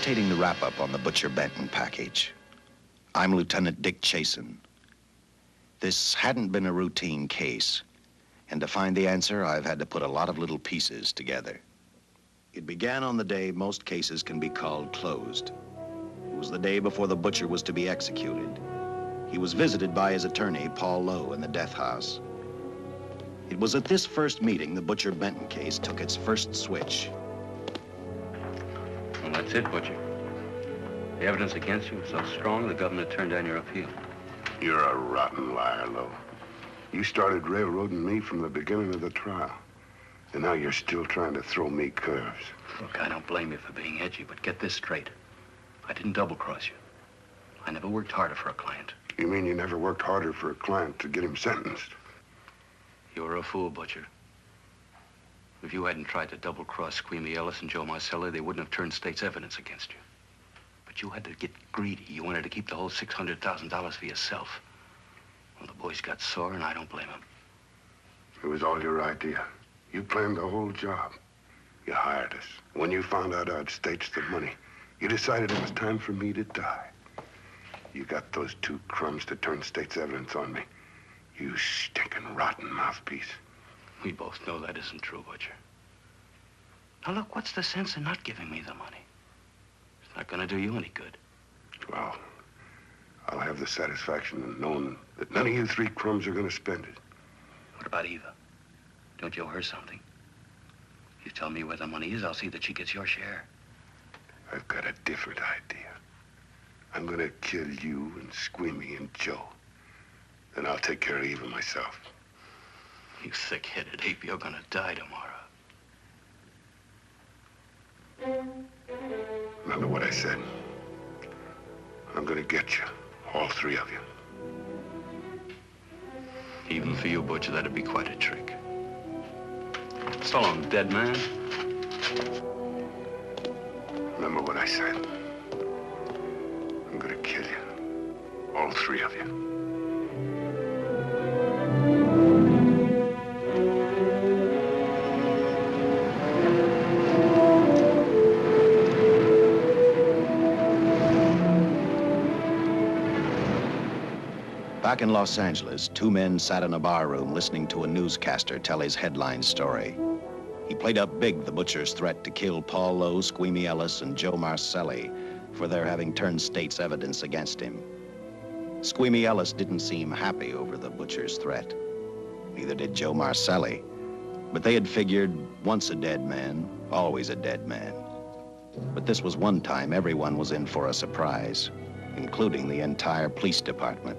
imitating the wrap-up on the Butcher Benton package. I'm Lieutenant Dick Chasen. This hadn't been a routine case, and to find the answer, I've had to put a lot of little pieces together. It began on the day most cases can be called closed. It was the day before the butcher was to be executed. He was visited by his attorney, Paul Lowe, in the death house. It was at this first meeting the Butcher Benton case took its first switch. Well, that's it, Butcher. The evidence against you was so strong, the governor turned down your appeal. You're a rotten liar, Lowe. You started railroading me from the beginning of the trial. And now you're still trying to throw me curves. Look, I don't blame you for being edgy, but get this straight. I didn't double-cross you. I never worked harder for a client. You mean you never worked harder for a client to get him sentenced? You were a fool, Butcher. If you hadn't tried to double-cross Squeamy Ellis and Joe Marcelli, they wouldn't have turned state's evidence against you. But you had to get greedy. You wanted to keep the whole $600,000 for yourself. Well, the boys got sore, and I don't blame them. It was all your idea. You planned the whole job. You hired us. When you found out I'd staged the money, you decided it was time for me to die. You got those two crumbs to turn state's evidence on me. You stinking rotten mouthpiece. We both know that isn't true, Butcher. Now, look, what's the sense in not giving me the money? It's not gonna do you any good. Well, I'll have the satisfaction of knowing that none of you three crumbs are gonna spend it. What about Eva? Don't you owe her something? You tell me where the money is, I'll see that she gets your share. I've got a different idea. I'm gonna kill you and Squeamy and Joe. Then I'll take care of Eva myself. You thick-headed ape, you're gonna die tomorrow. Remember what I said. I'm gonna get you, all three of you. Even for you, Butcher, that'd be quite a trick. So long, dead man. Remember what I said. I'm gonna kill you, all three of you. Back in Los Angeles, two men sat in a bar room listening to a newscaster tell his headline story. He played up big the butcher's threat to kill Paul Lowe, Squeamy Ellis, and Joe Marcelli for their having turned state's evidence against him. Squeamy Ellis didn't seem happy over the butcher's threat. Neither did Joe Marcelli. But they had figured, once a dead man, always a dead man. But this was one time everyone was in for a surprise, including the entire police department.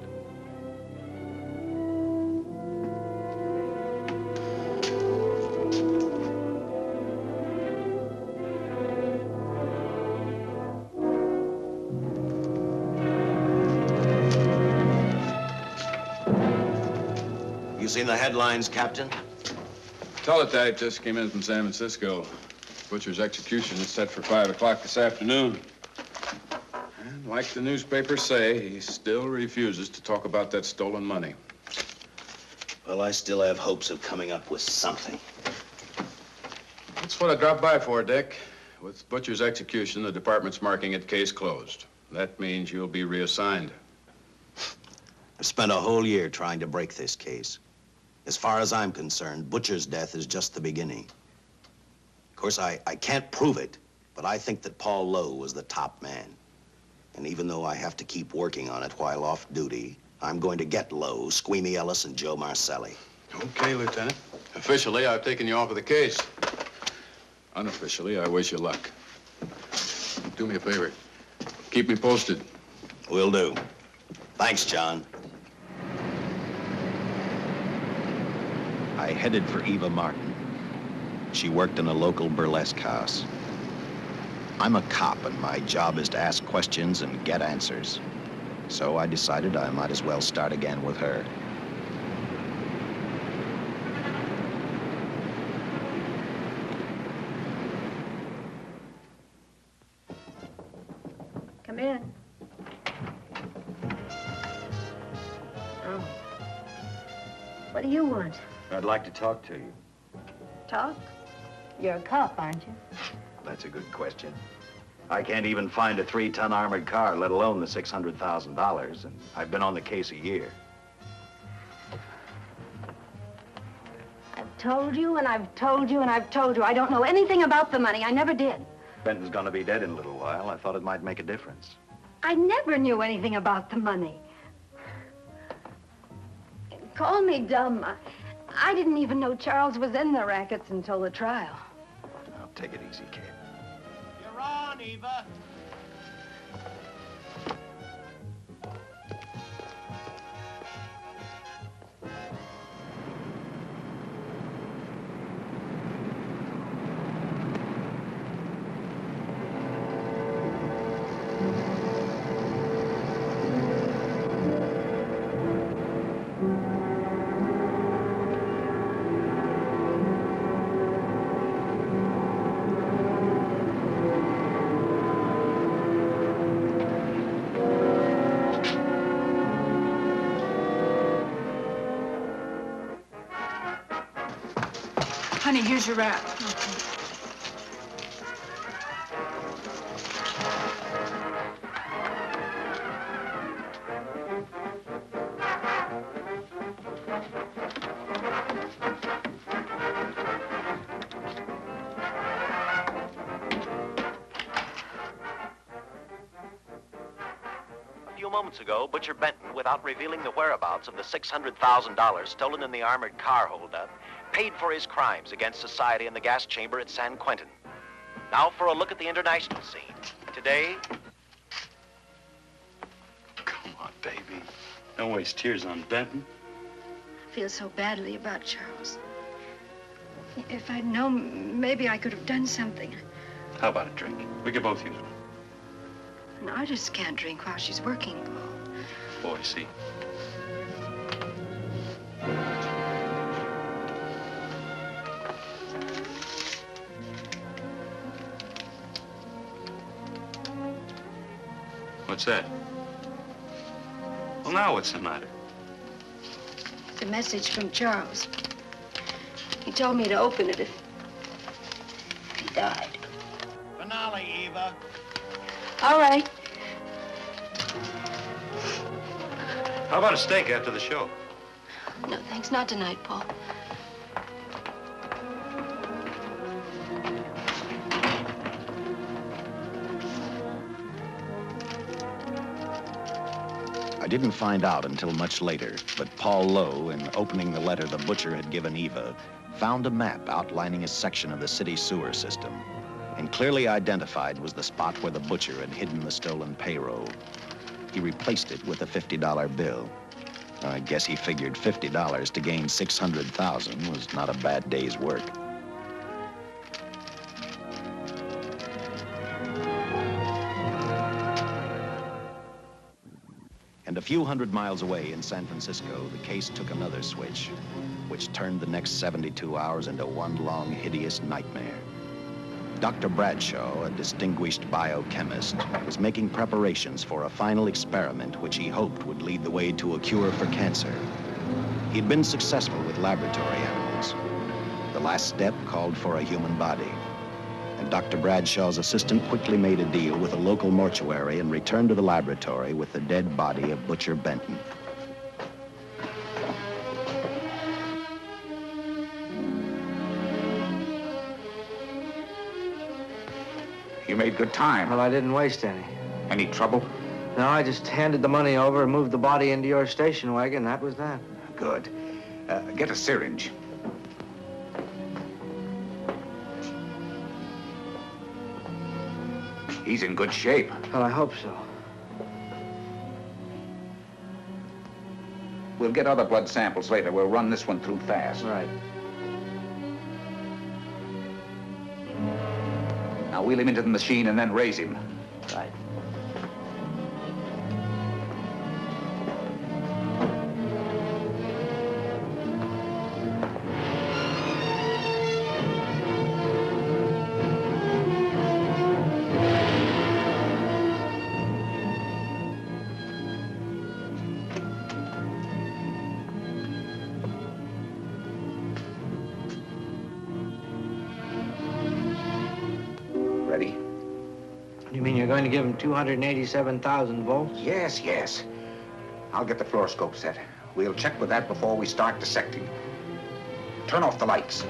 Seen the headlines, Captain? Teletype just came in from San Francisco. Butcher's execution is set for 5 o'clock this afternoon. And like the newspapers say, he still refuses to talk about that stolen money. Well, I still have hopes of coming up with something. That's what I dropped by for, Dick. With Butcher's execution, the department's marking it case closed. That means you'll be reassigned. I've spent a whole year trying to break this case. As far as I'm concerned, Butcher's death is just the beginning. Of course, I can't prove it, but I think that Paul Lowe was the top man. And even though I have to keep working on it while off duty, I'm going to get Lowe, Squeamy Ellis, and Joe Marcelli. Okay, Lieutenant. Officially, I've taken you off of the case. Unofficially, I wish you luck. Do me a favor. Keep me posted. Will do. Thanks, John. I headed for Eva Martin. She worked in a local burlesque house. I'm a cop, and my job is to ask questions and get answers. So I decided I might as well start again with her. Come in. Oh. What do you want? I'd like to talk to you. Talk? You're a cop, aren't you? That's a good question. I can't even find a 3-ton armored car, let alone the $600,000, and I've been on the case a year. I've told you, and I've told you, and I've told you. I don't know anything about the money. I never did. Benton's gonna be dead in a little while. I thought it might make a difference. I never knew anything about the money. Call me dumb. I didn't even know Charles was in the rackets until the trial. Now, take it easy, kid. You're on, Eva. Honey, here's your wrap. A few moments ago, Butcher Benton, without revealing the whereabouts of the $600,000 stolen in the armored car holdup, paid for his crimes against society in the gas chamber at San Quentin. Now for a look at the international scene. Today... Come on, baby. Don't waste tears on Benton. I feel so badly about Charles. If I'd known, maybe I could have done something. How about a drink? We could both use one. An artist can't drink while she's working, Paul. Boy, see. What's that? Well, now what's the matter? It's a message from Charles. He told me to open it if he died. Finale, Eva. All right. How about a steak after the show? No, thanks. Not tonight, Paul. I didn't find out until much later, but Paul Lowe, in opening the letter the butcher had given Eva, found a map outlining a section of the city sewer system, and clearly identified was the spot where the butcher had hidden the stolen payroll. He replaced it with a $50 bill. I guess he figured $50 to gain $600,000 was not a bad day's work. And a few hundred miles away in San Francisco, the case took another switch, which turned the next 72 hours into one long, hideous nightmare. Dr. Bradshaw, a distinguished biochemist, was making preparations for a final experiment which he hoped would lead the way to a cure for cancer. He'd been successful with laboratory animals. The last step called for a human body. And Dr. Bradshaw's assistant quickly made a deal with a local mortuary and returned to the laboratory with the dead body of Butcher Benton. You made good time. Well, I didn't waste any. Any trouble? No, I just handed the money over and moved the body into your station wagon. That was that. Good. Get a syringe. He's in good shape. Well, I hope so. We'll get other blood samples later. We'll run this one through fast. Right. Now wheel him into the machine and then raise him. Right. Ready? You mean you're going to give him 287,000 volts? Yes, yes. I'll get the fluoroscope set. We'll check with that before we start dissecting. Turn off the lights.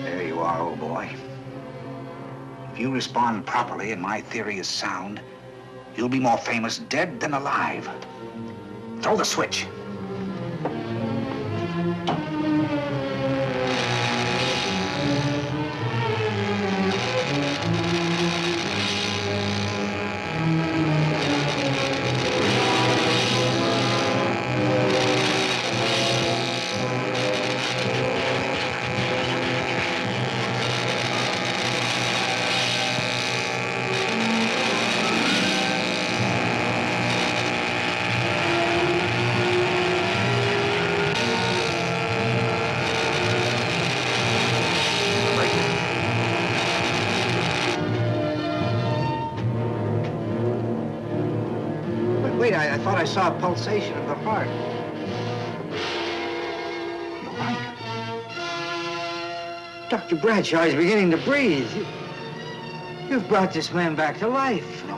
There you are, old boy. If you respond properly and my theory is sound, you'll be more famous dead than alive. Throw the switch. Wait, I thought I saw a pulsation of the heart. You're right. Dr. Bradshaw is beginning to breathe. You've brought this man back to life. No.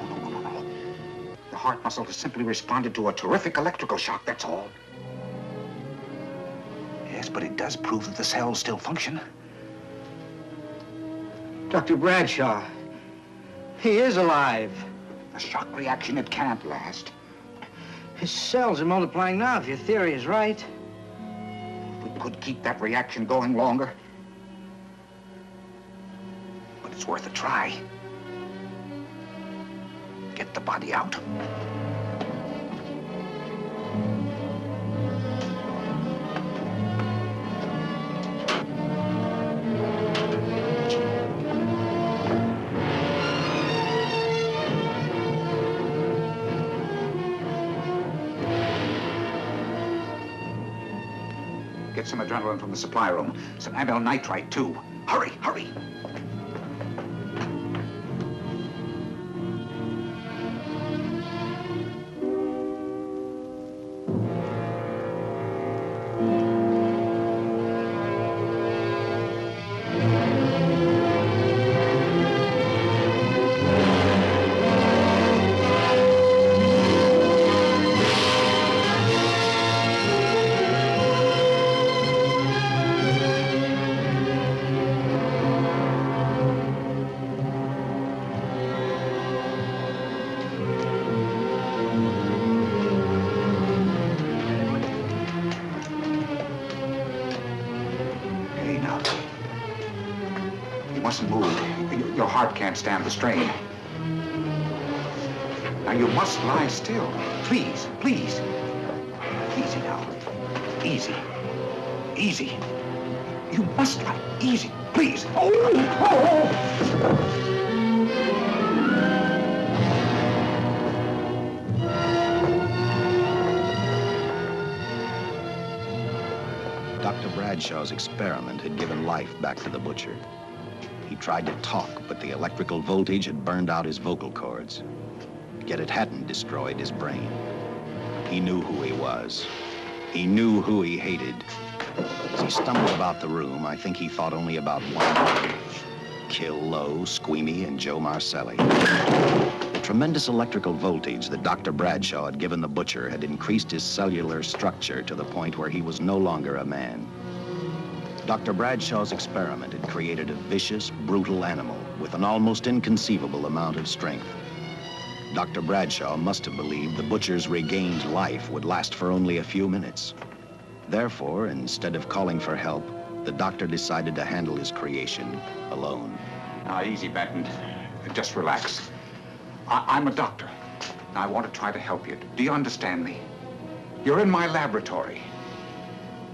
The heart muscle has simply responded to a terrific electrical shock, that's all. Yes, but it does prove that the cells still function. Dr. Bradshaw, he is alive. A shock reaction, it can't last. His cells are multiplying now, if your theory is right. If we could keep that reaction going longer. But it's worth a try. Get the body out. Get some adrenaline from the supply room. Some amyl nitrite, too. Hurry, hurry. Your heart can't stand the strain. Now, you must lie still. Please, please. Easy now. Easy. Easy. You must lie. Easy, please. Dr. Bradshaw's experiment had given life back to the butcher. He tried to talk, but the electrical voltage had burned out his vocal cords. Yet it hadn't destroyed his brain. He knew who he was. He knew who he hated. As he stumbled about the room, I think he thought only about one: kill Lowe, Squeamy, and Joe Marcelli. The tremendous electrical voltage that Dr. Bradshaw had given the butcher had increased his cellular structure to the point where he was no longer a man. Dr. Bradshaw's experiment had created a vicious, brutal animal with an almost inconceivable amount of strength. Dr. Bradshaw must have believed the butcher's regained life would last for only a few minutes. Therefore, instead of calling for help, the doctor decided to handle his creation alone. Now, easy, Benton. Just relax. I'm a doctor. I want to try to help you. Do you understand me? You're in my laboratory.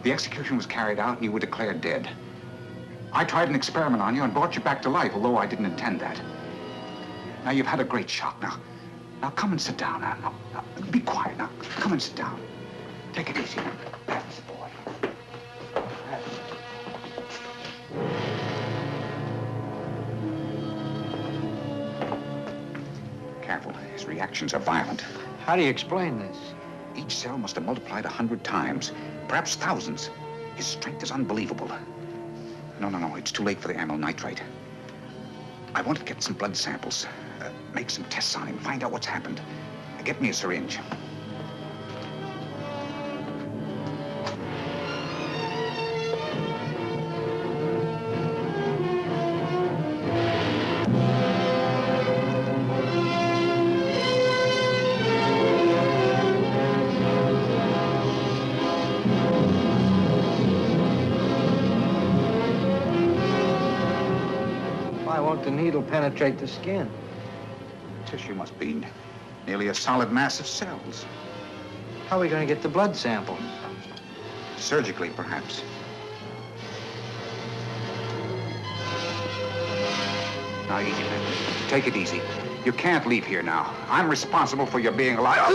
The execution was carried out and you were declared dead. I tried an experiment on you and brought you back to life, although I didn't intend that. Now, you've had a great shock. Now come and sit down. Now, be quiet. Now, come and sit down. Take it easy. That's the boy. Careful. His reactions are violent. How do you explain this? Each cell must have multiplied 100 times, perhaps thousands. His strength is unbelievable. No, it's too late for the amyl nitrite. I want to get some blood samples, make some tests on him, find out what's happened. Get me a syringe. Why won't the needle penetrate the skin? Tissue must be nearly a solid mass of cells. How are we going to get the blood sample? Surgically, perhaps. Now, easy, man. Take it easy. You can't leave here now. I'm responsible for your being alive.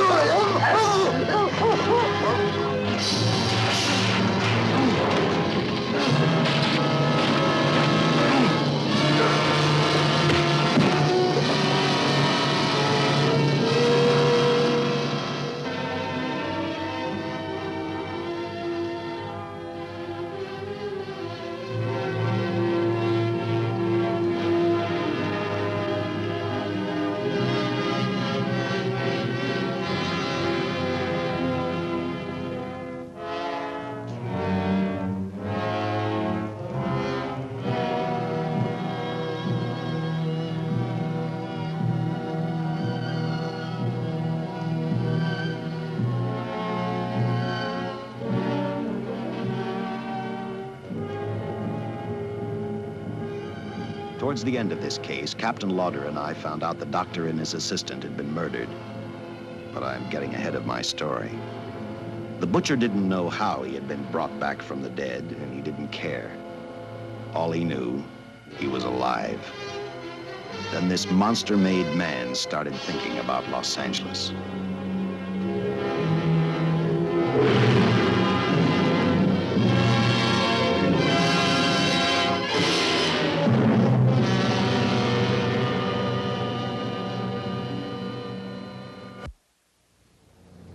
Towards the end of this case, Captain Lauder and I found out the doctor and his assistant had been murdered. But I'm getting ahead of my story. The butcher didn't know how he had been brought back from the dead, and he didn't care. All he knew, he was alive. Then this monster-made man started thinking about Los Angeles.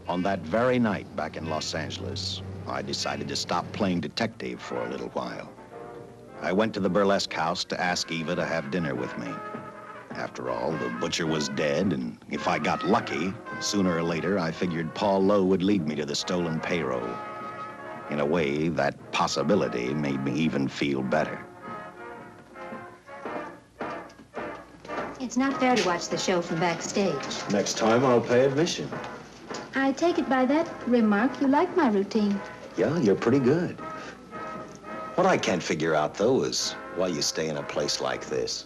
On that very night back in Los Angeles, I decided to stop playing detective for a little while. I went to the burlesque house to ask Eva to have dinner with me. After all, the butcher was dead, and if I got lucky, sooner or later, I figured Paul Lowe would lead me to the stolen payroll. In a way, that possibility made me even feel better. It's not fair to watch the show from backstage. Next time, I'll pay admission. I take it by that remark you like my routine. Yeah, you're pretty good. What I can't figure out, though, is why you stay in a place like this.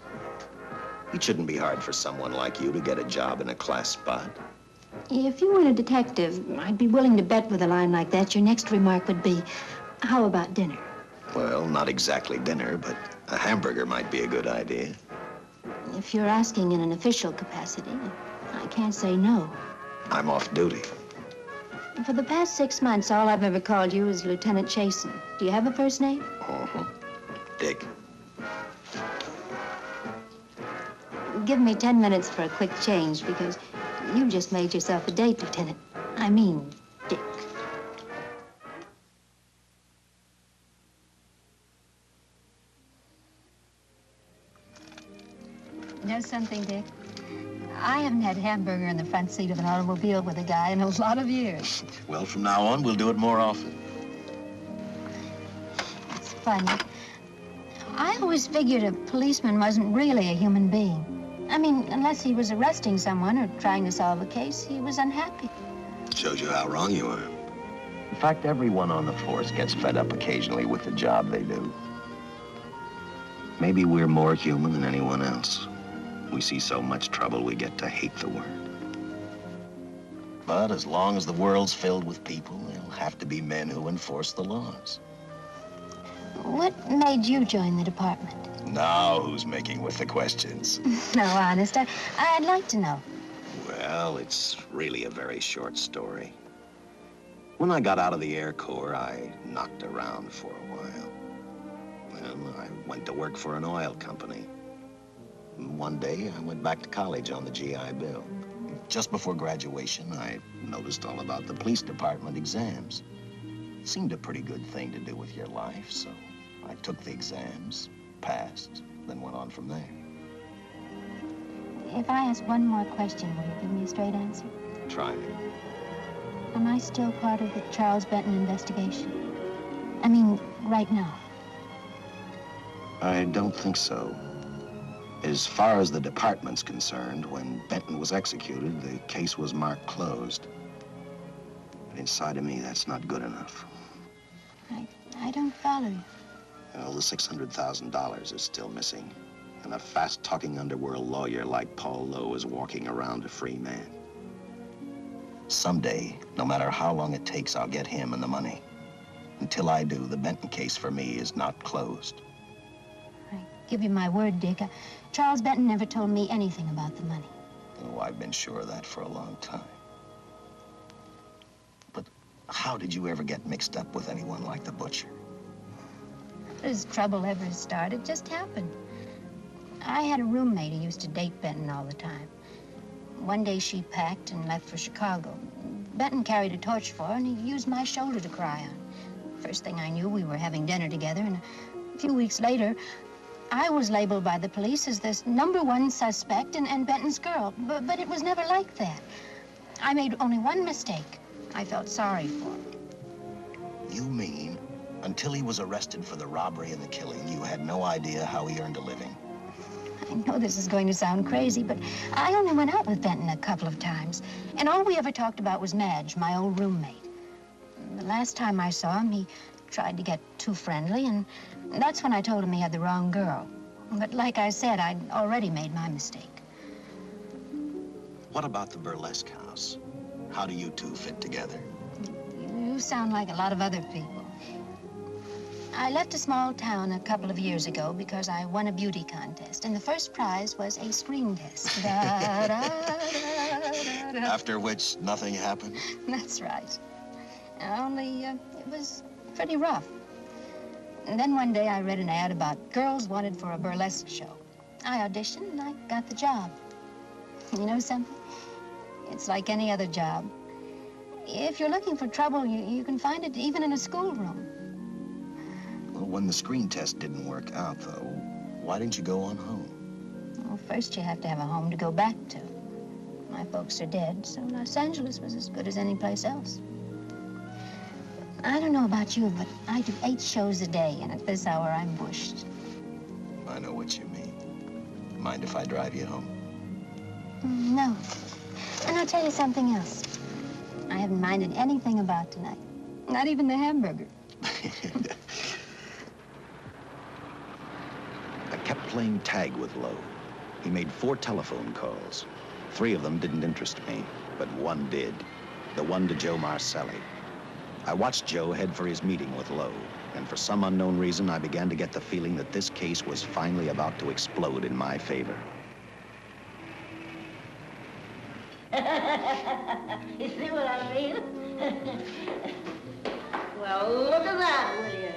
It shouldn't be hard for someone like you to get a job in a class spot. If you weren't a detective, I'd be willing to bet with a line like that your next remark would be, how about dinner? Well, not exactly dinner, but a hamburger might be a good idea. If you're asking in an official capacity, I can't say no. I'm off duty. For the past 6 months, all I've ever called you is Lieutenant Chasen. Do you have a first name? Uh-huh. Dick. Give me 10 minutes for a quick change, because you just made yourself a date, Lieutenant. I mean, Dick. You know something, Dick? I haven't had hamburger in the front seat of an automobile with a guy in a lot of years. Well, from now on, we'll do it more often. It's funny. I always figured a policeman wasn't really a human being. I mean, unless he was arresting someone or trying to solve a case, he was unhappy. Shows you how wrong you are. In fact, everyone on the force gets fed up occasionally with the job they do. Maybe we're more human than anyone else. We see so much trouble, we get to hate the word. But as long as the world's filled with people, there'll have to be men who enforce the laws. What made you join the department? Now who's making with the questions? No, honest, I'd like to know. Well, it's really a very short story. When I got out of the Air Corps, I knocked around for a while. Well, I went to work for an oil company. One day, I went back to college on the GI Bill. Just before graduation, I noticed all about the police department exams. Seemed a pretty good thing to do with your life, so I took the exams, passed, then went on from there. If I ask one more question, will you give me a straight answer? Try me. Am I still part of the Charles Benton investigation? I mean, right now. I don't think so. As far as the department's concerned, when Benton was executed, the case was marked closed. But inside of me, that's not good enough. I don't follow you. Well, the $600,000 is still missing. And a fast-talking underworld lawyer like Paul Lowe is walking around a free man. Someday, no matter how long it takes, I'll get him and the money. Until I do, the Benton case for me is not closed. I give you my word, Dick. Charles Benton never told me anything about the money. Oh, I've been sure of that for a long time. But how did you ever get mixed up with anyone like the butcher? As trouble ever started, just happened. I had a roommate who used to date Benton all the time. One day she packed and left for Chicago. Benton carried a torch for her, and he used my shoulder to cry on. First thing I knew, we were having dinner together, and a few weeks later, I was labeled by the police as this #1 suspect and Benton's girl, but it was never like that. I made only one mistake. I felt sorry for him. You mean, until he was arrested for the robbery and the killing, you had no idea how he earned a living? I know this is going to sound crazy, but I only went out with Benton a couple of times, and all we ever talked about was Madge, my old roommate. The last time I saw him, he tried to get too friendly, and that's when I told him he had the wrong girl. But like I said, I'd already made my mistake. What about the burlesque house? How do you two fit together? You sound like a lot of other people. I left a small town a couple of years ago because I won a beauty contest, and the first prize was a screen test. Da, da, da, da. After which, nothing happened? That's right. Only, it was pretty rough. And then one day I read an ad about girls wanted for a burlesque show. I auditioned and I got the job. You know something? It's like any other job. If you're looking for trouble, you can find it even in a schoolroom. Well, when the screen test didn't work out, though, why didn't you go on home? Well, first you have to have a home to go back to. My folks are dead, so Los Angeles was as good as any place else. I don't know about you, but I do 8 shows a day, and at this hour, I'm bushed. I know what you mean. Mind if I drive you home? No. And I'll tell you something else. I haven't minded anything about tonight. Not even the hamburger. I kept playing tag with Lowe. He made 4 telephone calls. 3 of them didn't interest me, but one did. The one to Joe Marcelli. I watched Joe head for his meeting with Lowe, and for some unknown reason, I began to get the feeling that this case was finally about to explode in my favor. You see what I mean? Well, look at that, will you?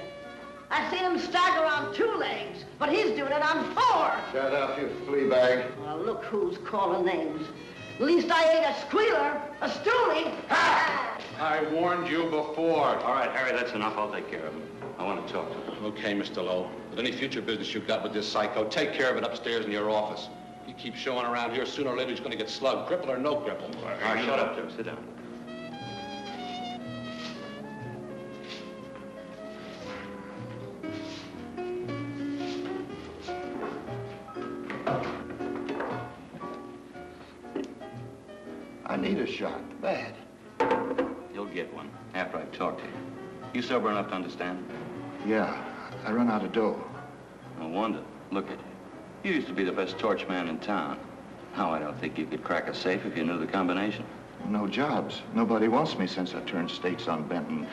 I seen him stagger on 2 legs, but he's doing it on 4. Shut up, you flea bag. Well, look who's calling names. At least I ain't a squealer, a stoolie. Ha! I warned you before. All right, Harry, that's enough. I'll take care of him. I want to talk to him. Okay, Mr. Lowe. With any future business you've got with this psycho, take care of it upstairs in your office. If he keeps showing around here, sooner or later he's going to get slugged, cripple or no cripple. All right, shut up, Joe. Sit down. I need a shot, bad. You'll get one after I've talked to you. You sober enough to understand? Yeah, I run out of dough. No wonder. Look at you. You used to be the best torch man in town. Now I don't think you could crack a safe if you knew the combination. No jobs. Nobody wants me since I turned stakes on Benton.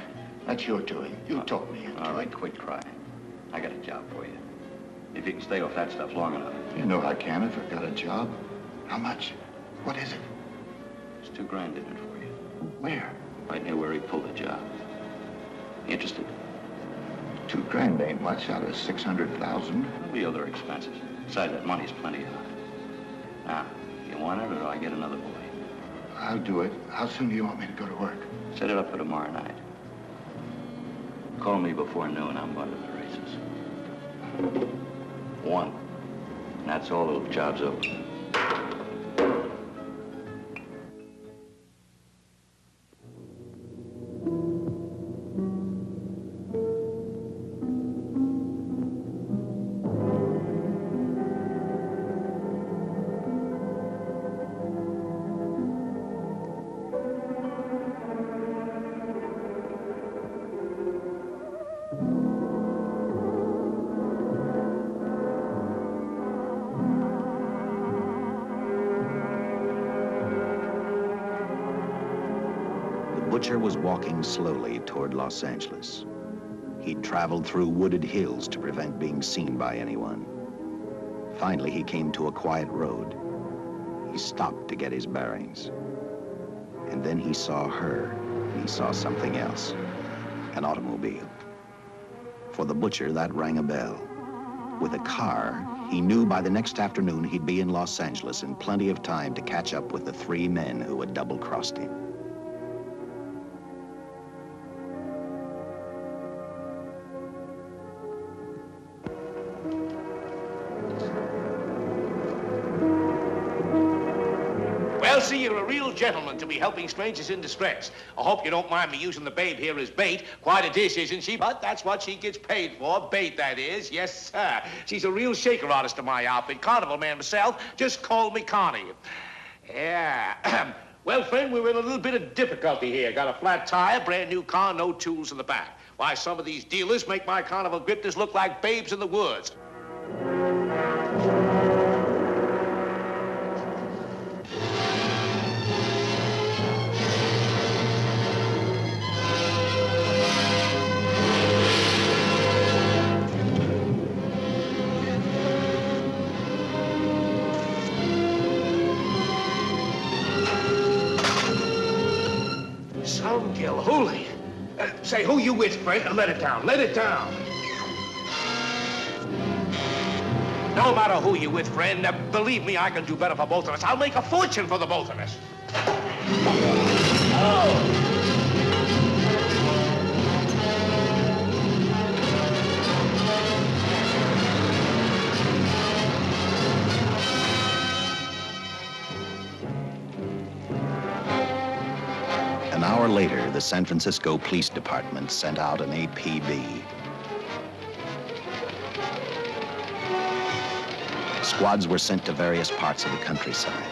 That's your doing. You taught me. All right, quit crying. I got a job for you. If you can stay off that stuff long enough. You know I can if I've got a job. How much? What is it? There's $2 grand in it for you. Where? Right near where he pulled the job. Interested? $2 grand ain't much out of 600,000. There'll be other expenses. Besides, that money's plenty of. Now, you want it or do I get another boy? I'll do it. How soon do you want me to go to work? Set it up for tomorrow night. Call me before noon. I'm going to the races. 1. And that's all. The job's over. The butcher was walking slowly toward Los Angeles. He'd traveled through wooded hills to prevent being seen by anyone. Finally, he came to a quiet road. He stopped to get his bearings. And then he saw her. He saw something else. An automobile. For the butcher, that rang a bell. With a car, he knew by the next afternoon he'd be in Los Angeles in plenty of time to catch up with the 3 men who had double-crossed him. Well, see, you're a real gentleman to be helping strangers in distress. I hope you don't mind me using the babe here as bait. Quite a dish, isn't she? But that's what she gets paid for. Bait, that is. Yes, sir. She's a real shaker artist of my outfit. Carnival man myself. Just call me Connie. Yeah. Well, friend, we're in a little bit of difficulty here. Got a flat tire, brand new car, no tools in the back. Why, some of these dealers make my carnival grifters look like babes in the woods. Holy. Say, who you with, friend? Let it down. Let it down. No matter who you with, friend, believe me, I can do better for both of us. I'll make a fortune for the both of us. Oh! An hour later, the San Francisco Police Department sent out an APB. Squads were sent to various parts of the countryside.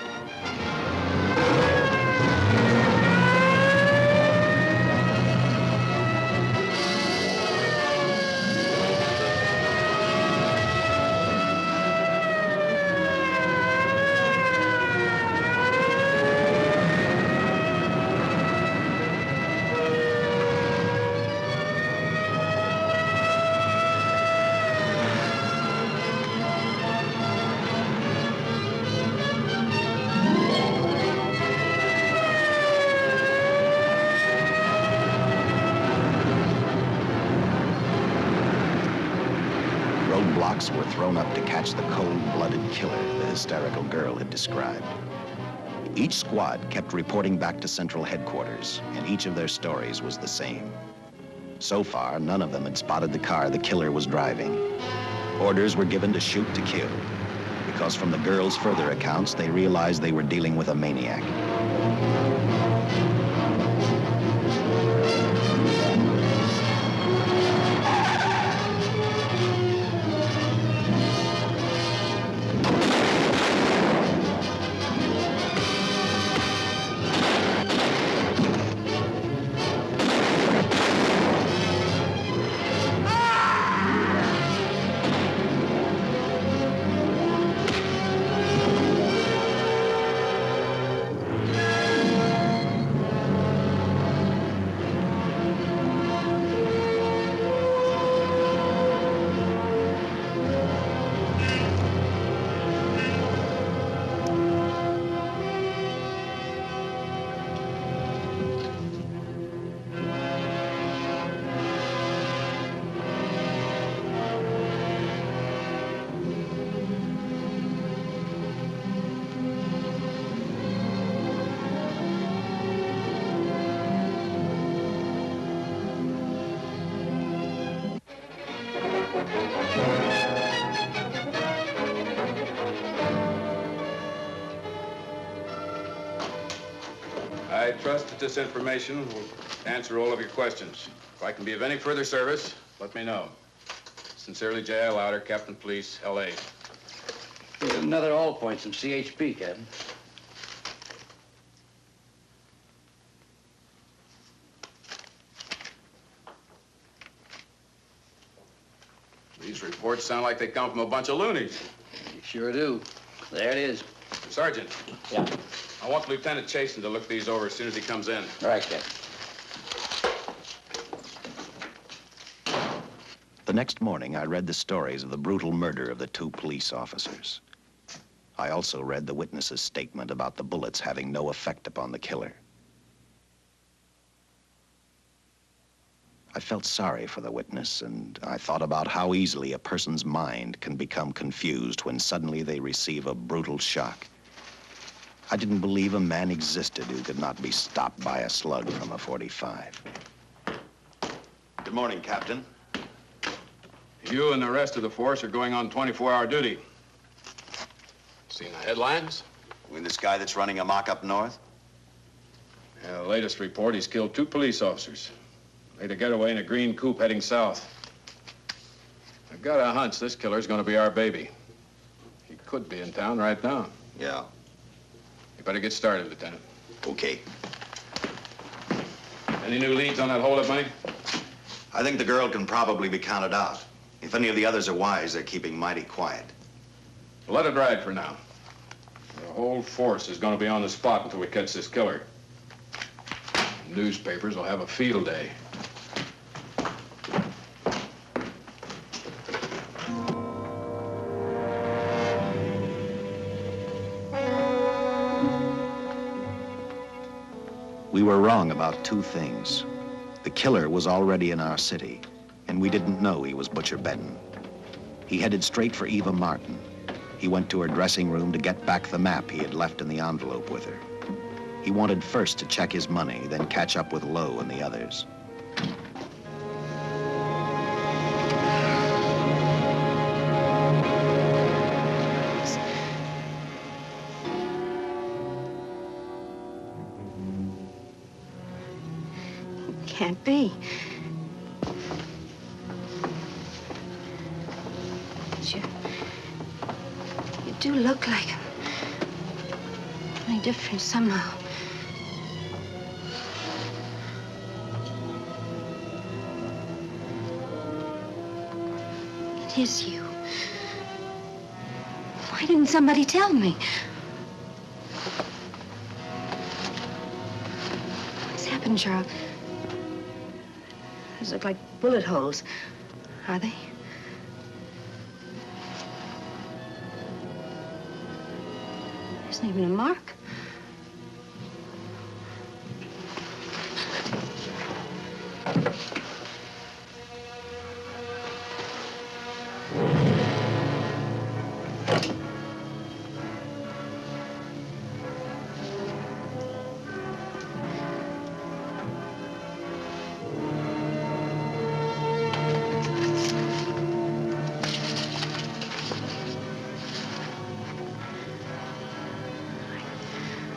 Roadblocks were thrown up to catch the cold-blooded killer the hysterical girl had described. Each squad kept reporting back to Central Headquarters, and each of their stories was the same. So far, none of them had spotted the car the killer was driving. Orders were given to shoot to kill, because from the girls' further accounts, they realized they were dealing with a maniac. I trust that this information will answer all of your questions. If I can be of any further service, let me know. Sincerely, J.I. Louder, Captain Police, L.A. Here's another all points from CHP, Captain. These reports sound like they come from a bunch of loonies. You sure do. There it is. Sergeant. Yeah. I want Lieutenant Chasen to look these over as soon as he comes in. All right, Captain. The next morning, I read the stories of the brutal murder of the 2 police officers. I also read the witness's statement about the bullets having no effect upon the killer. I felt sorry for the witness, and I thought about how easily a person's mind can become confused when suddenly they receive a brutal shock. I didn't believe a man existed who could not be stopped by a slug from a .45. Good morning, Captain. You and the rest of the force are going on 24-hour duty. Seen the headlines? You mean this guy that's running amok up north? Yeah, the latest report, he's killed 2 police officers. Made a getaway in a green coupe heading south. I've got a hunch this killer's gonna be our baby. He could be in town right now. Yeah. You better get started, Lieutenant. Okay. Any new leads on that holdup money? I think the girl can probably be counted out. If any of the others are wise, they're keeping mighty quiet. Well, let it ride for now. The whole force is gonna be on the spot until we catch this killer. Newspapers will have a field day. We were wrong about 2 things. The killer was already in our city, and we didn't know he was Butcher Benton. He headed straight for Eva Martin. He went to her dressing room to get back the map he had left in the envelope with her. He wanted first to check his money, then catch up with Lowe and the others. Can't be. But you do look like him. Only different somehow. It is you. Why didn't somebody tell me? What's happened, Charles? Those look like bullet holes. Are they? There isn't even a mark.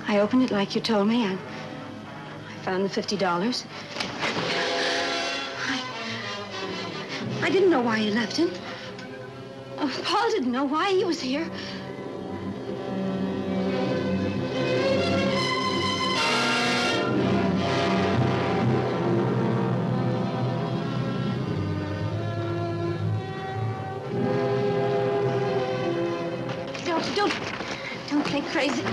I opened it like you told me, and I found the $50. I didn't know why you left him. Paul didn't know why he was here. Don't play crazy.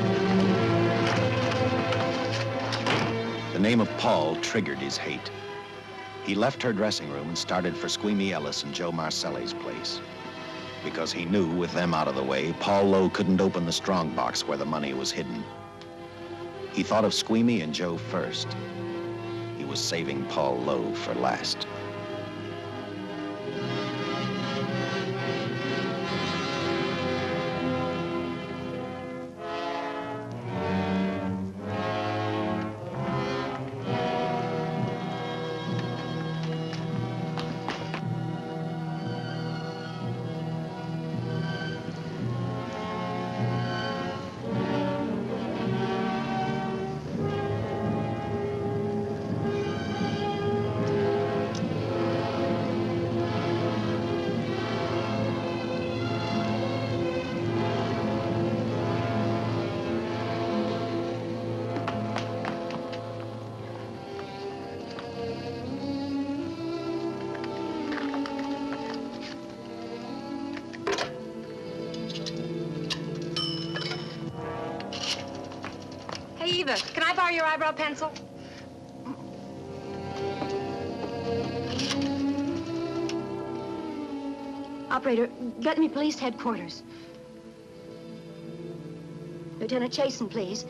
The name of Paul triggered his hate. He left her dressing room and started for Squeamy Ellis and Joe Marcelli's place. Because he knew, with them out of the way, Paul Lowe couldn't open the strongbox where the money was hidden. He thought of Squeamy and Joe first. He was saving Paul Lowe for last. Hey, Eva, can I borrow your eyebrow pencil? Operator, get me police headquarters. Lieutenant Chasen, please.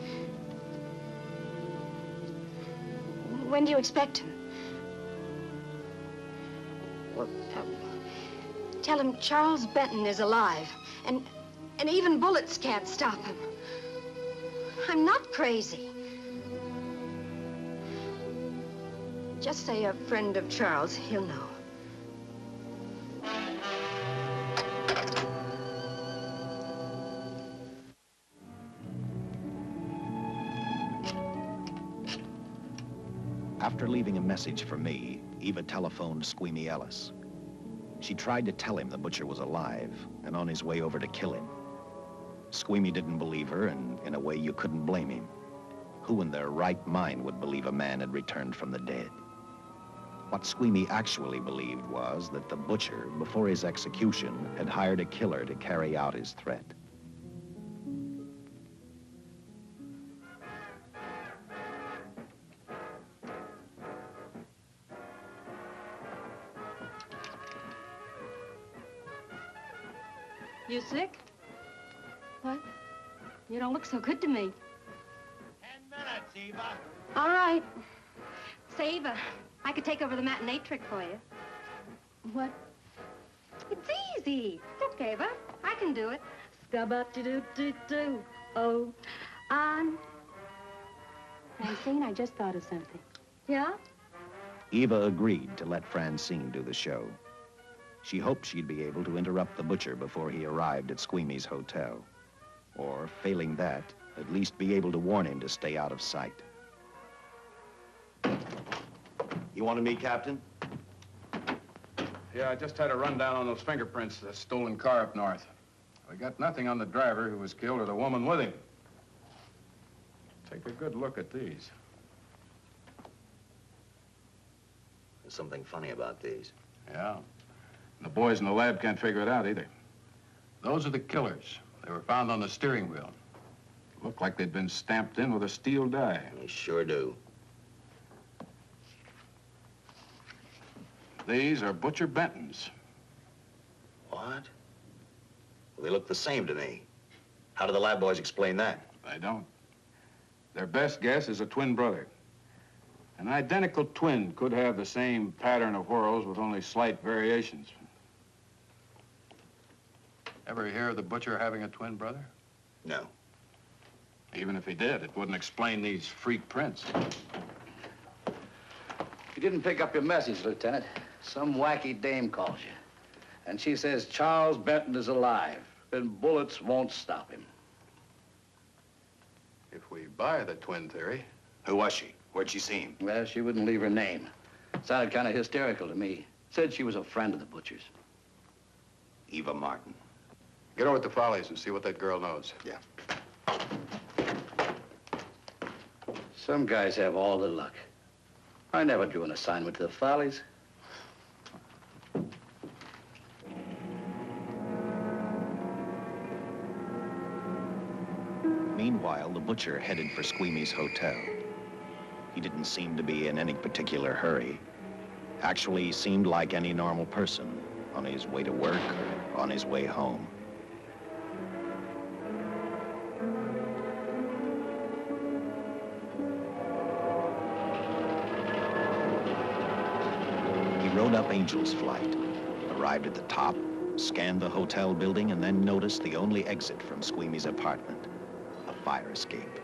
When do you expect him? Well, tell him Charles Benton is alive, and even bullets can't stop him. I'm not crazy. Just say a friend of Charles. He'll know. After leaving a message for me, Eva telephoned Squeamy Ellis. She tried to tell him the butcher was alive and on his way over to kill him. Squeamy didn't believe her, and in a way you couldn't blame him. Who in their right mind would believe a man had returned from the dead? What Squeamy actually believed was that the butcher, before his execution, had hired a killer to carry out his threat. You sick? What? You don't look so good to me. 10 minutes, Eva. All right. Say, Eva, I could take over the matinee trick for you. What? It's easy. Look, Eva, I can do it. Scabba-doo-doo-doo. Oh, Francine, I just thought of something. Yeah? Eva agreed to let Francine do the show. She hoped she'd be able to interrupt the butcher before he arrived at Squeamy's hotel. Or, failing that, at least be able to warn him to stay out of sight. You wanted me, Captain? Yeah, I just had a rundown on those fingerprints of the stolen car up north. We got nothing on the driver who was killed or the woman with him. Take a good look at these. There's something funny about these. Yeah. The boys in the lab can't figure it out either. Those are the killers. They were found on the steering wheel. Looked like they'd been stamped in with a steel die. They sure do. These are Butcher Benton's. What? Well, they look the same to me. How do the lab boys explain that? They don't. Their best guess is a twin brother. An identical twin could have the same pattern of whorls with only slight variations. Ever hear of the butcher having a twin brother? No. Even if he did, it wouldn't explain these freak prints. You didn't pick up your message, Lieutenant. Some wacky dame calls you. And she says Charles Benton is alive, and bullets won't stop him. If we buy the twin theory... Who was she? Where'd she see him? Well, she wouldn't leave her name. Sounded kind of hysterical to me. Said she was a friend of the butcher's. Eva Martin. Get over at the Follies and see what that girl knows. Yeah. Some guys have all the luck. I never drew an assignment to the Follies. Meanwhile, the butcher headed for Squeamy's hotel. He didn't seem to be in any particular hurry. Actually, he seemed like any normal person, on his way to work or on his way home. He rode up Angel's Flight, arrived at the top, scanned the hotel building, and then noticed the only exit from Squeamy's apartment, a fire escape.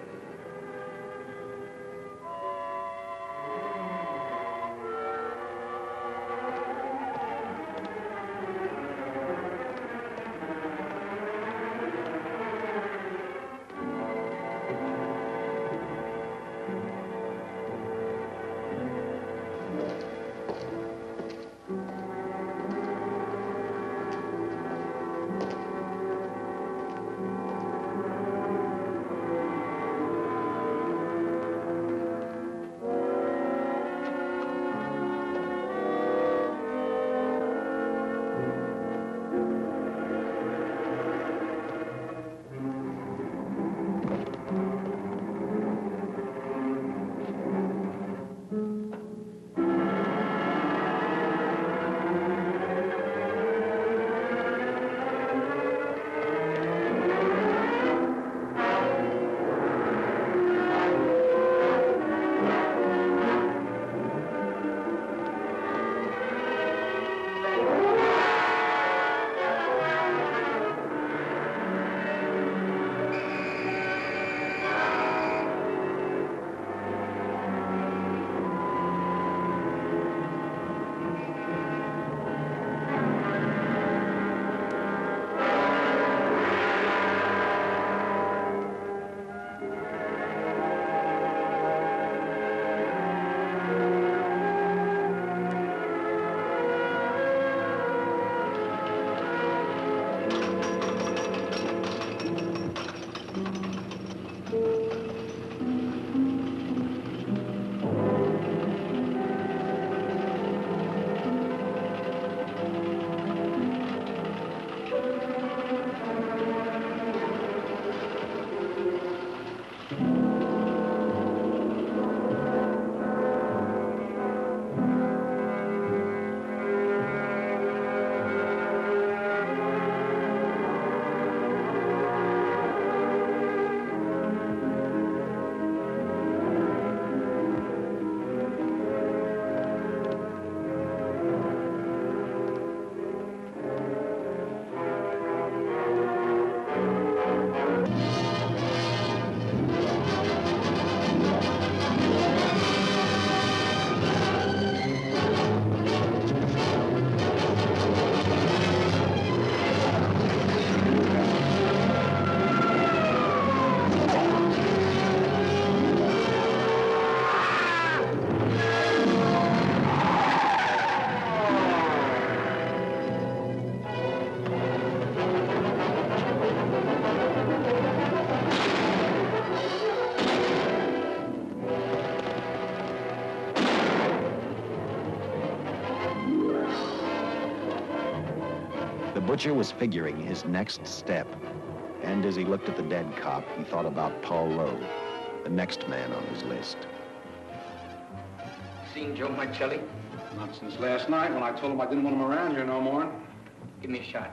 Butcher was figuring his next step. And as he looked at the dead cop, he thought about Paul Lowe, the next man on his list. Seen Joe Marcelli? Not since last night when I told him I didn't want him around here no more. Give me a shot.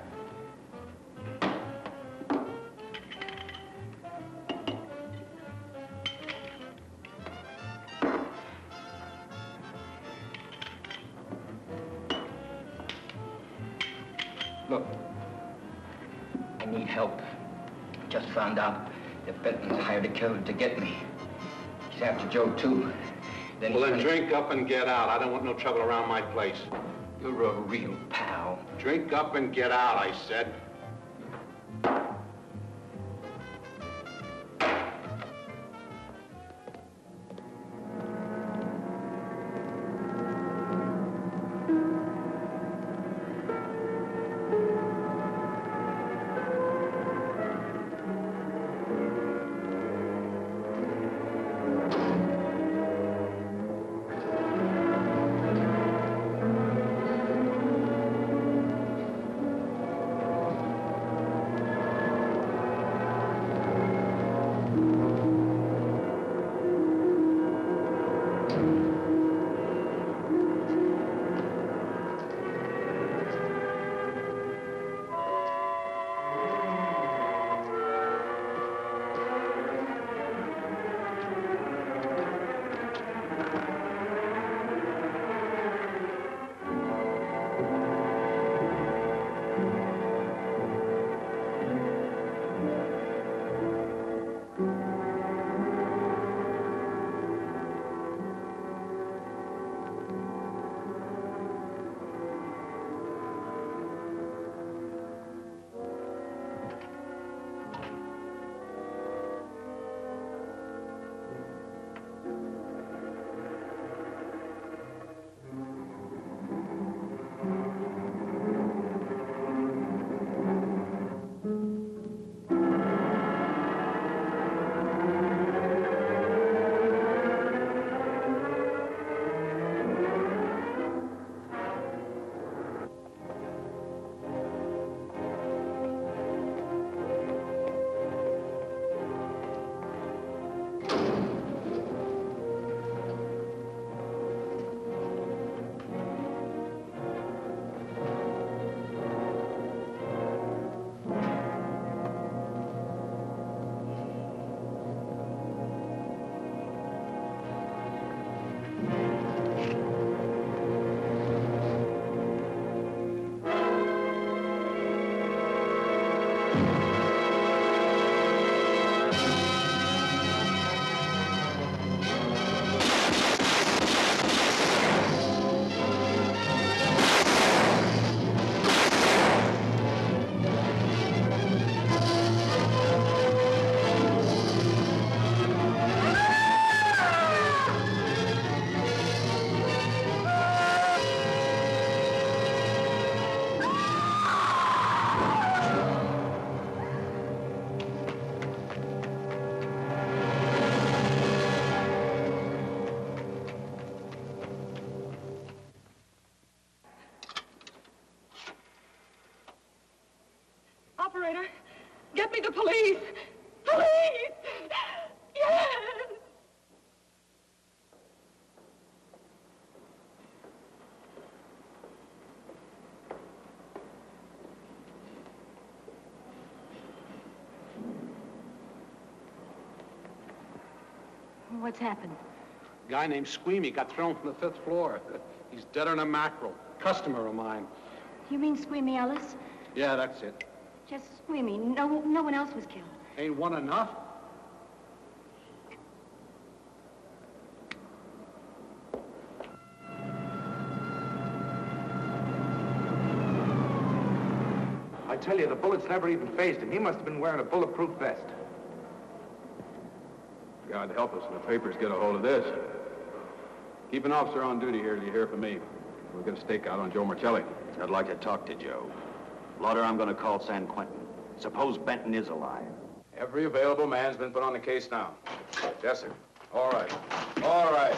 Look, I need help. Just found out that Benton's hired a killer to get me. He's after Joe, too. Well, then drink up and get out. I don't want no trouble around my place. You're a real pal. Drink up and get out, I said. Operator, get me the police! Police! Yes! What's happened? A guy named Squeamy got thrown from the 5th floor. He's deader than a mackerel. Customer of mine. You mean Squeamy Ellis? Yeah, that's it. Just Squeamy. No one else was killed. Ain't one enough? I tell you, the bullets never even phased him. He must have been wearing a bulletproof vest. God help us when the papers get a hold of this. Keep an officer on duty here till you hear from me. We'll get a stakeout on Joe Marcelli. I'd like to talk to Joe. Lauder, I'm going to call San Quentin. Suppose Benton is alive. Every available man's been put on the case now. Yes, sir. All right. All right.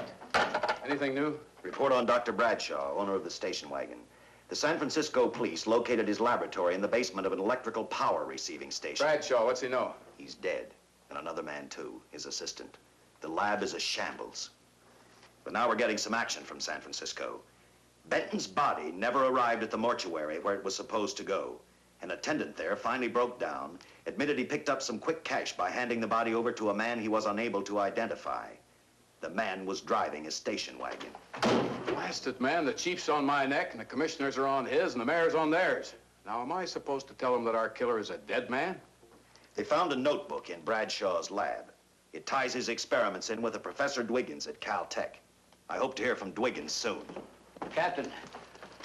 Anything new? Report on Dr. Bradshaw, owner of the station wagon. The San Francisco police located his laboratory in the basement of an electrical power receiving station. Bradshaw, what's he know? He's dead. And another man, too, his assistant. The lab is a shambles. But now we're getting some action from San Francisco. Benton's body never arrived at the mortuary where it was supposed to go. An attendant there finally broke down, admitted he picked up some quick cash by handing the body over to a man he was unable to identify. The man was driving a station wagon. Blast it, man. The chief's on my neck, and the commissioners are on his, and the mayor's on theirs. Now, am I supposed to tell them that our killer is a dead man? They found a notebook in Bradshaw's lab. It ties his experiments in with a Professor Dwiggins at Caltech. I hope to hear from Dwiggins soon. Captain,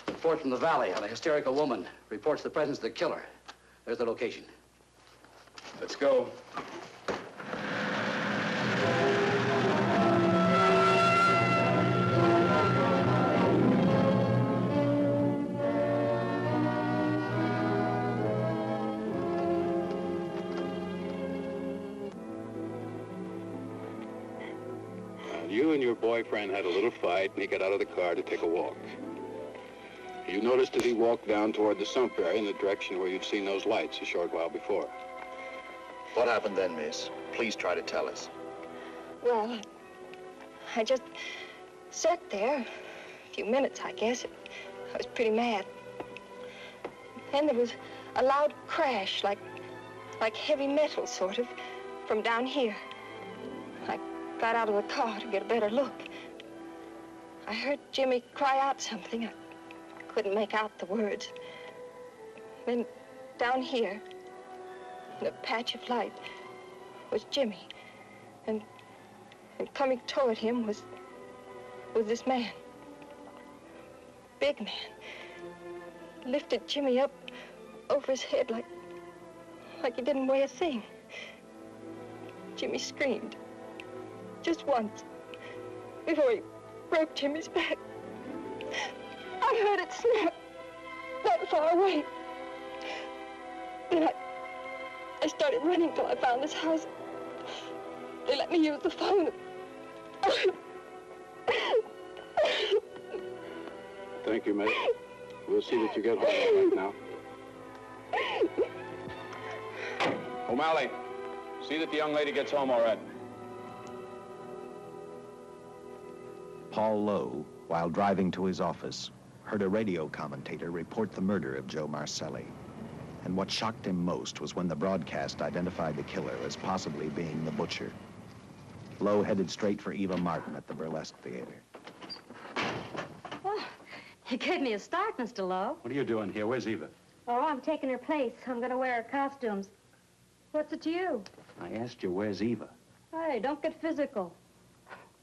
report from the valley on a hysterical woman. Reports the presence of the killer. There's the location. Let's go. You and your boyfriend had a little fight, and he got out of the car to take a walk. You noticed that he walked down toward the sump area in the direction where you'd seen those lights a short while before. What happened then, miss? Please try to tell us. Well, I just sat there a few minutes, I guess. I was pretty mad. Then there was a loud crash, like heavy metal, sort of, from down here. I got out of the car to get a better look. I heard Jimmy cry out something. I couldn't make out the words. Then down here, in a patch of light, was Jimmy. And coming toward him was this man. Big man. Lifted Jimmy up over his head like he didn't weigh a thing. Jimmy screamed. Just once, before he broke Jimmy's back. I heard it snap, not far away. Then I started running till I found this house. They let me use the phone. Thank you, mate. We'll see that you get home all right now. O'Malley, see that the young lady gets home all right. Paul Lowe, while driving to his office, heard a radio commentator report the murder of Joe Marcelli. And what shocked him most was when the broadcast identified the killer as possibly being the butcher. Lowe headed straight for Eva Martin at the Burlesque Theater. Oh, you gave me a start, Mr. Lowe. What are you doing here? Where's Eva? Oh, I'm taking her place. I'm going to wear her costumes. What's it to you? I asked you, where's Eva? Hey, don't get physical.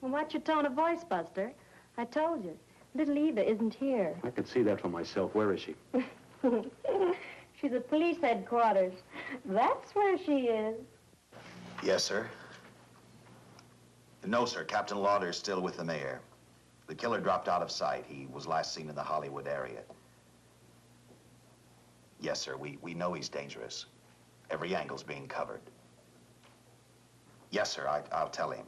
Well, watch your tone of voice, Buster. I told you. Little Eva isn't here. I could see that for myself. Where is she? She's at police headquarters. That's where she is. Yes, sir. No, sir. Captain Lauder's still with the mayor. The killer dropped out of sight. He was last seen in the Hollywood area. Yes, sir. We know he's dangerous. Every angle's being covered. Yes, sir. I'll tell him.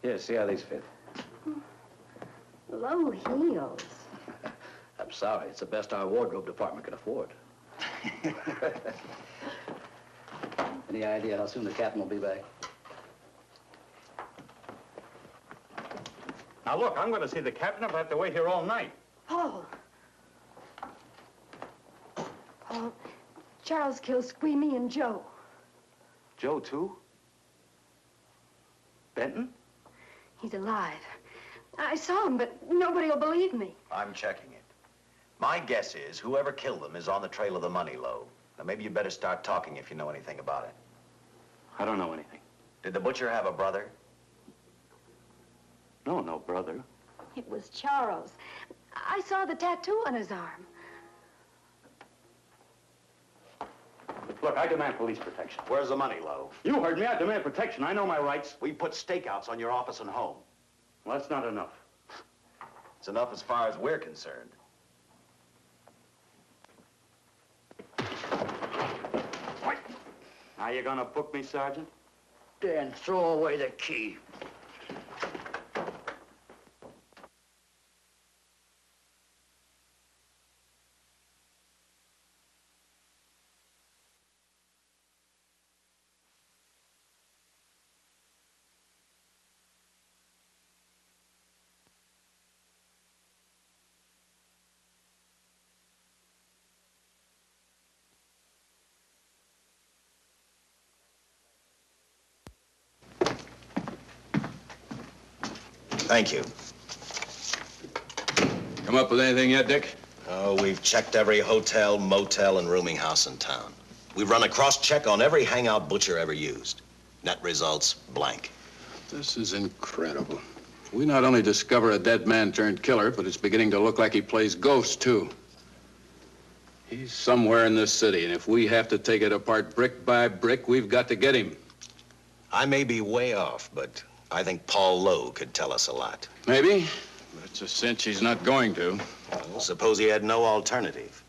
Here, see how these fit. Low heels. I'm sorry. It's the best our wardrobe department can afford. Any idea how soon the captain will be back? Now, look, I'm going to see the captain. I'll have to wait here all night. Paul. Paul, Charles killed Squeamy and Joe. Joe, too? Benton? He's alive. I saw him, but nobody will believe me. I'm checking it. My guess is whoever killed them is on the trail of the money, Lowe. Now, maybe you better start talking if you know anything about it. I don't know anything. Did the butcher have a brother? No, no brother. It was Charles. I saw the tattoo on his arm. Look, I demand police protection. Where's the money, Lowe? You heard me. I demand protection. I know my rights. We put stakeouts on your office and home. Well, that's not enough. It's enough as far as we're concerned. Now you gonna book me, Sergeant? Then throw away the key. Thank you. Come up with anything yet, Dick? Oh, we've checked every hotel, motel, and rooming house in town. We've run a cross-check on every hangout Butcher ever used. Net results, blank. This is incredible. We not only discover a dead man turned killer, but it's beginning to look like he plays ghosts, too. He's somewhere in this city, and if we have to take it apart brick by brick, we've got to get him. I may be way off, but I think Paul Lowe could tell us a lot. Maybe, but it's a cinch he's not going to. Well, suppose he had no alternative.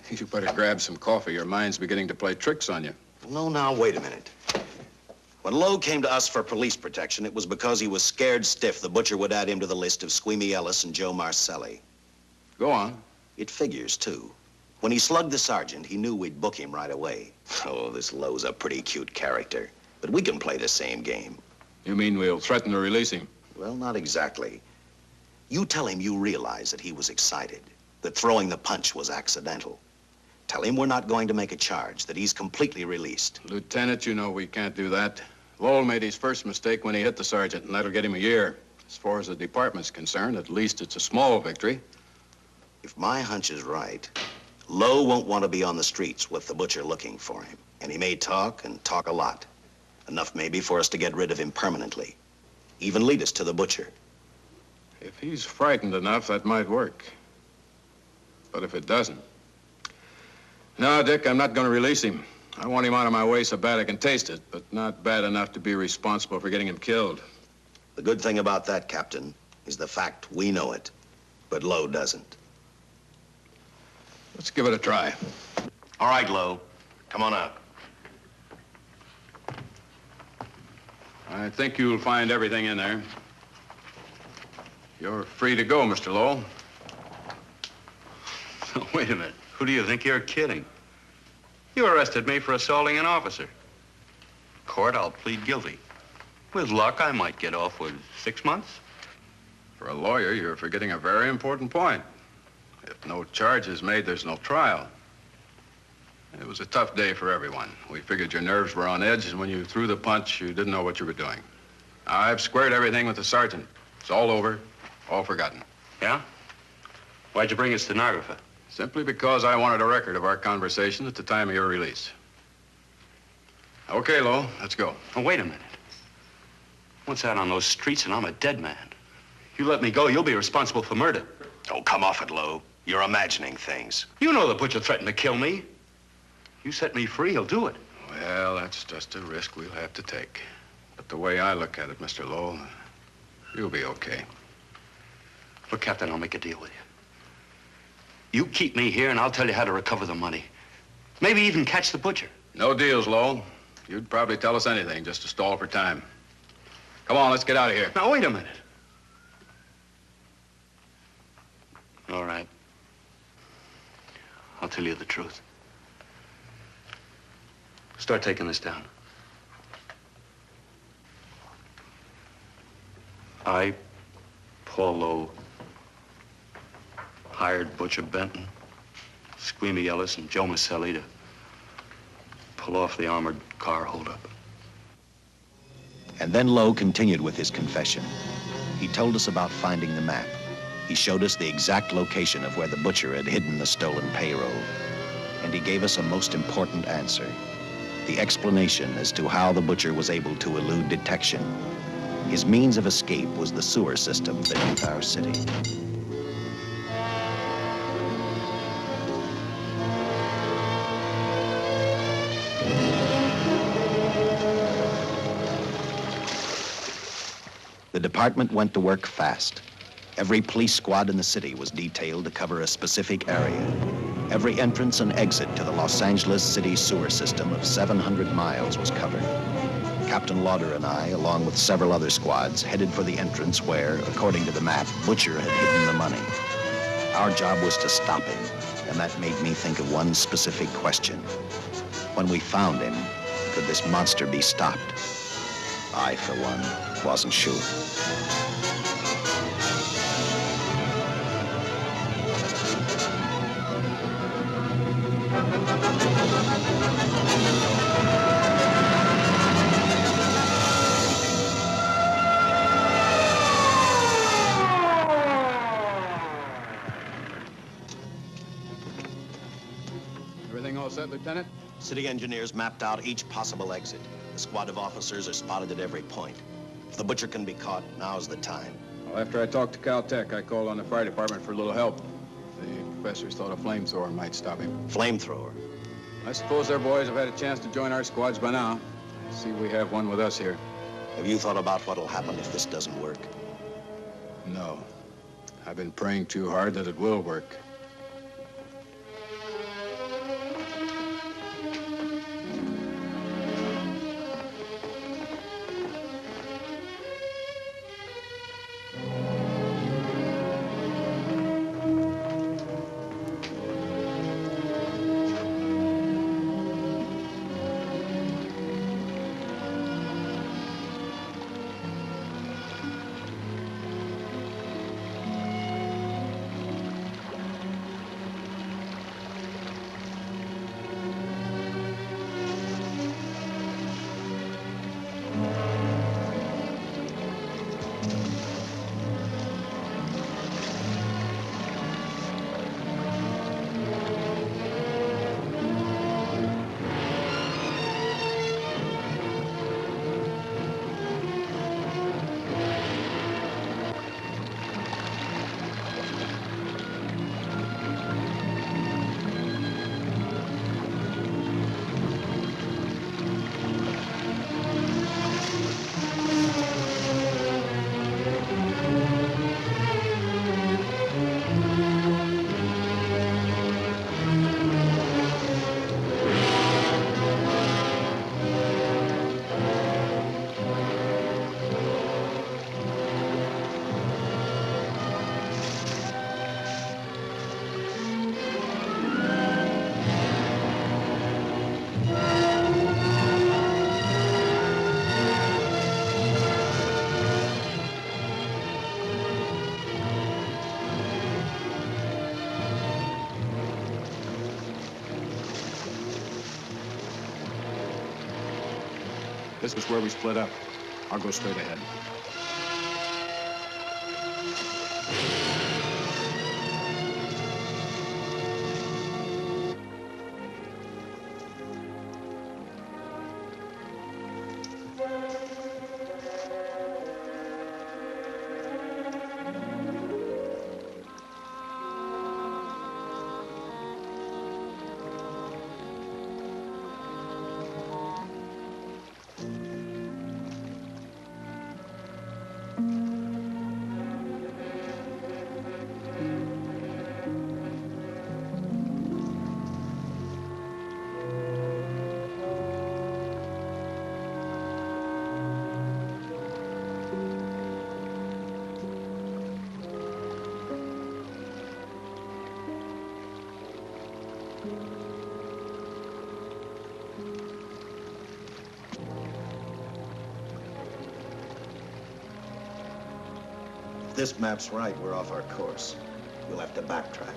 You better grab some coffee. Your mind's beginning to play tricks on you. No, now, wait a minute. When Lowe came to us for police protection, it was because he was scared stiff the Butcher would add him to the list of Squeamy Ellis and Joe Marcelli. Go on. It figures, too. When he slugged the sergeant, he knew we'd book him right away. Oh, this Lowe's a pretty cute character. But we can play the same game. You mean we'll threaten to release him? Well, not exactly. You tell him you realize that he was excited, that throwing the punch was accidental. Tell him we're not going to make a charge, that he's completely released. Lieutenant, you know we can't do that. Lowell made his first mistake when he hit the sergeant, and that'll get him a year. As far as the department's concerned, at least it's a small victory. If my hunch is right, Lowe won't want to be on the streets with the Butcher looking for him. And he may talk, and talk a lot. Enough maybe for us to get rid of him permanently. Even lead us to the Butcher. If he's frightened enough, that might work. But if it doesn't... No, Dick, I'm not going to release him. I want him out of my way so bad I can taste it, but not bad enough to be responsible for getting him killed. The good thing about that, Captain, is the fact we know it, but Lowe doesn't. Let's give it a try. All right, Lowe. Come on out. I think you'll find everything in there. You're free to go, Mr. Lowell. Wait a minute. Who do you think you're kidding? You arrested me for assaulting an officer. Court, I'll plead guilty. With luck, I might get off with 6 months. For a lawyer, you're forgetting a very important point. If no charge is made, there's no trial. It was a tough day for everyone. We figured your nerves were on edge, and when you threw the punch, you didn't know what you were doing. I've squared everything with the sergeant. It's all over, all forgotten. Yeah? Why'd you bring a stenographer? Simply because I wanted a record of our conversation at the time of your release. Okay, Lowell, let's go. Oh, wait a minute. Once out on those streets and I'm a dead man. You let me go, you'll be responsible for murder. Oh, come off it, Lowe. You're imagining things. You know the Butcher threatened to kill me. You set me free, he'll do it. Well, that's just a risk we'll have to take. But the way I look at it, Mr. Lowell, you'll be okay. Look, Captain, I'll make a deal with you. You keep me here, and I'll tell you how to recover the money. Maybe even catch the Butcher. No deals, Lowell. You'd probably tell us anything just to stall for time. Come on, let's get out of here. Now, wait a minute. All right. I'll tell you the truth. Start taking this down. I, Paul Lowe, hired Butcher Benton, Squeamy Ellis, and Joe Marcelli to pull off the armored car holdup. And then Lowe continued with his confession. He told us about finding the map. He showed us the exact location of where the Butcher had hidden the stolen payroll. And he gave us a most important answer. The explanation as to how the Butcher was able to elude detection. His means of escape was the sewer system beneath our city. The department went to work fast. Every police squad in the city was detailed to cover a specific area. Every entrance and exit to the Los Angeles city sewer system of 700 miles was covered. Captain Lauder and I, along with several other squads, headed for the entrance where, according to the map, Butcher had hidden the money. Our job was to stop him, and that made me think of one specific question. When we found him, could this monster be stopped? I, for one, wasn't sure. Everything all set, Lieutenant? City engineers mapped out each possible exit. The squad of officers are spotted at every point. If the Butcher can be caught, now's the time. Well, after I talked to Caltech, I called on the fire department for a little help. The professors thought a flamethrower might stop him. Flamethrower? I suppose their boys have had a chance to join our squads by now. I see we have one with us here. Have you thought about what'll happen if this doesn't work? No. I've been praying too hard that it will work. This is where we split up. I'll go straight ahead. If this map's right, we're off our course. We'll have to backtrack.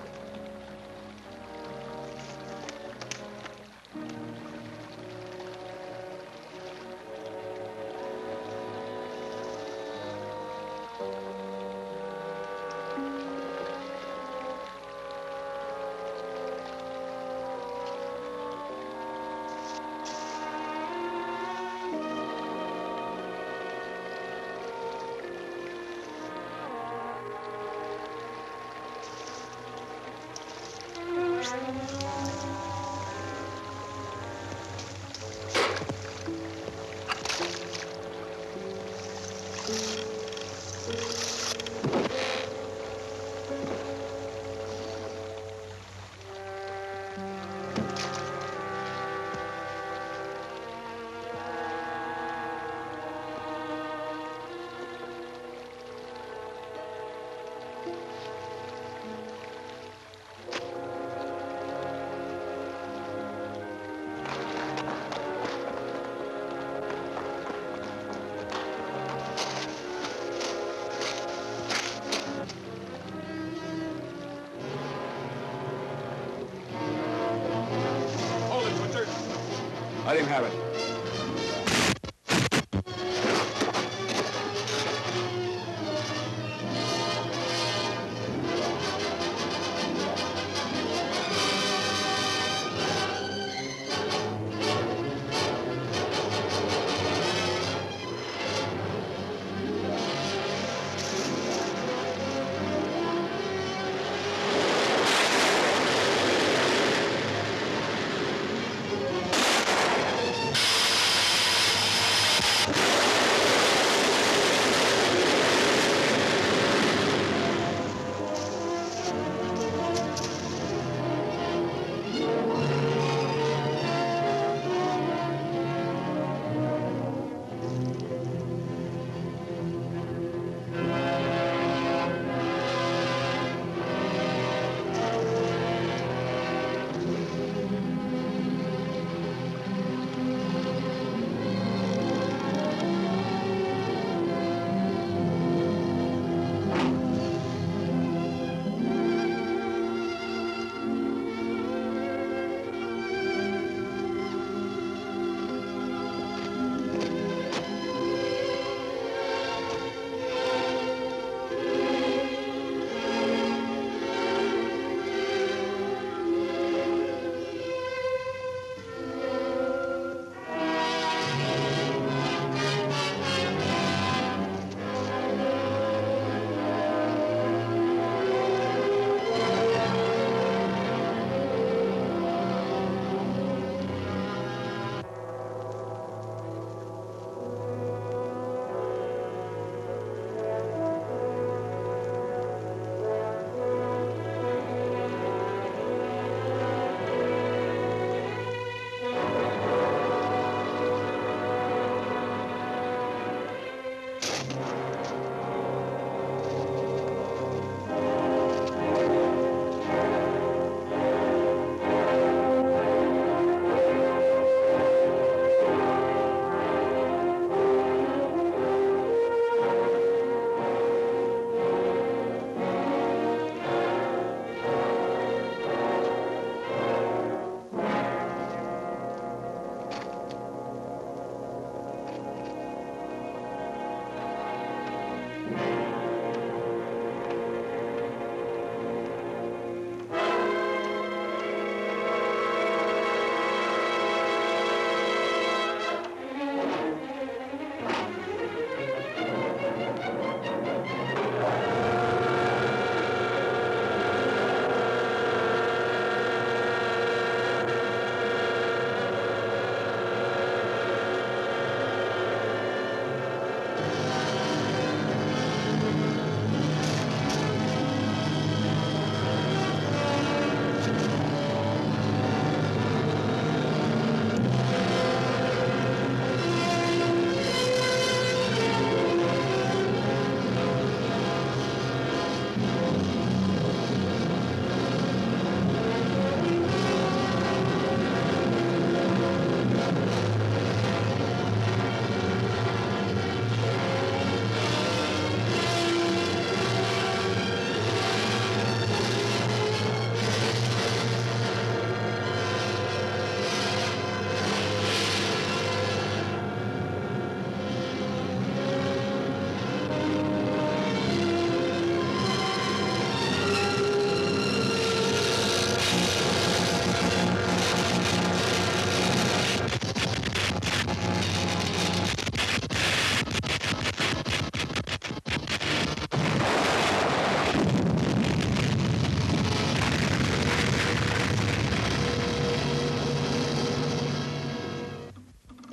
Let him have it.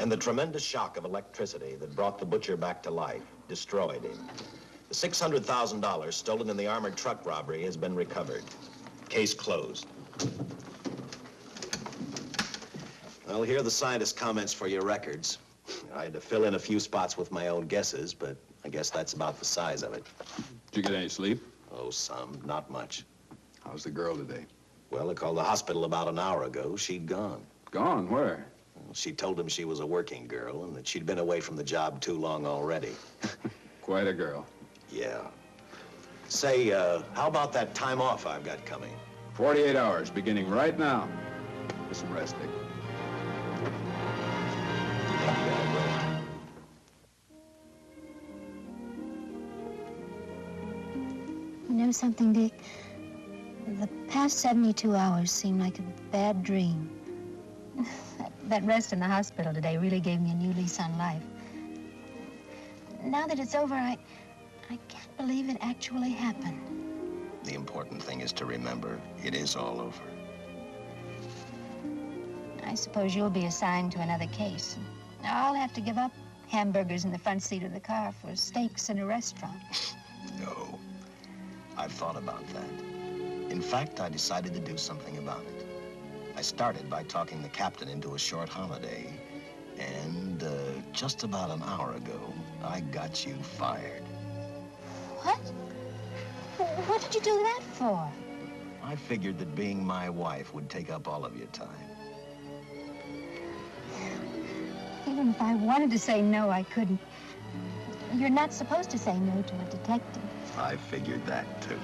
And the tremendous shock of electricity that brought the butcher back to life destroyed him. The $600,000 stolen in the armored truck robbery has been recovered. Case closed. Well, here are the scientist's comments for your records. I had to fill in a few spots with my own guesses, but I guess that's about the size of it. Did you get any sleep? Oh, some. Not much. How's the girl today? Well, I called the hospital about an hour ago. She'd gone. Gone? Where? Well, she told him she was a working girl and that she'd been away from the job too long already. Quite a girl. Yeah. Say, how about that time off I've got coming? 48 hours, beginning right now. Get some rest, Dick. know something, Dick? The past 72 hours seem like a bad dream. That rest in the hospital today really gave me a new lease on life. Now that it's over, I can't believe it actually happened. The important thing is to remember it is all over. I suppose you'll be assigned to another case. I'll have to give up hamburgers in the front seat of the car for steaks in a restaurant. No, I've thought about that. In fact, I decided to do something about it. I started by talking the captain into a short holiday, and just about an hour ago, I got you fired. What? What did you do that for? I figured that being my wife would take up all of your time. Even if I wanted to say no, I couldn't. You're not supposed to say no to a detective. I figured that, too.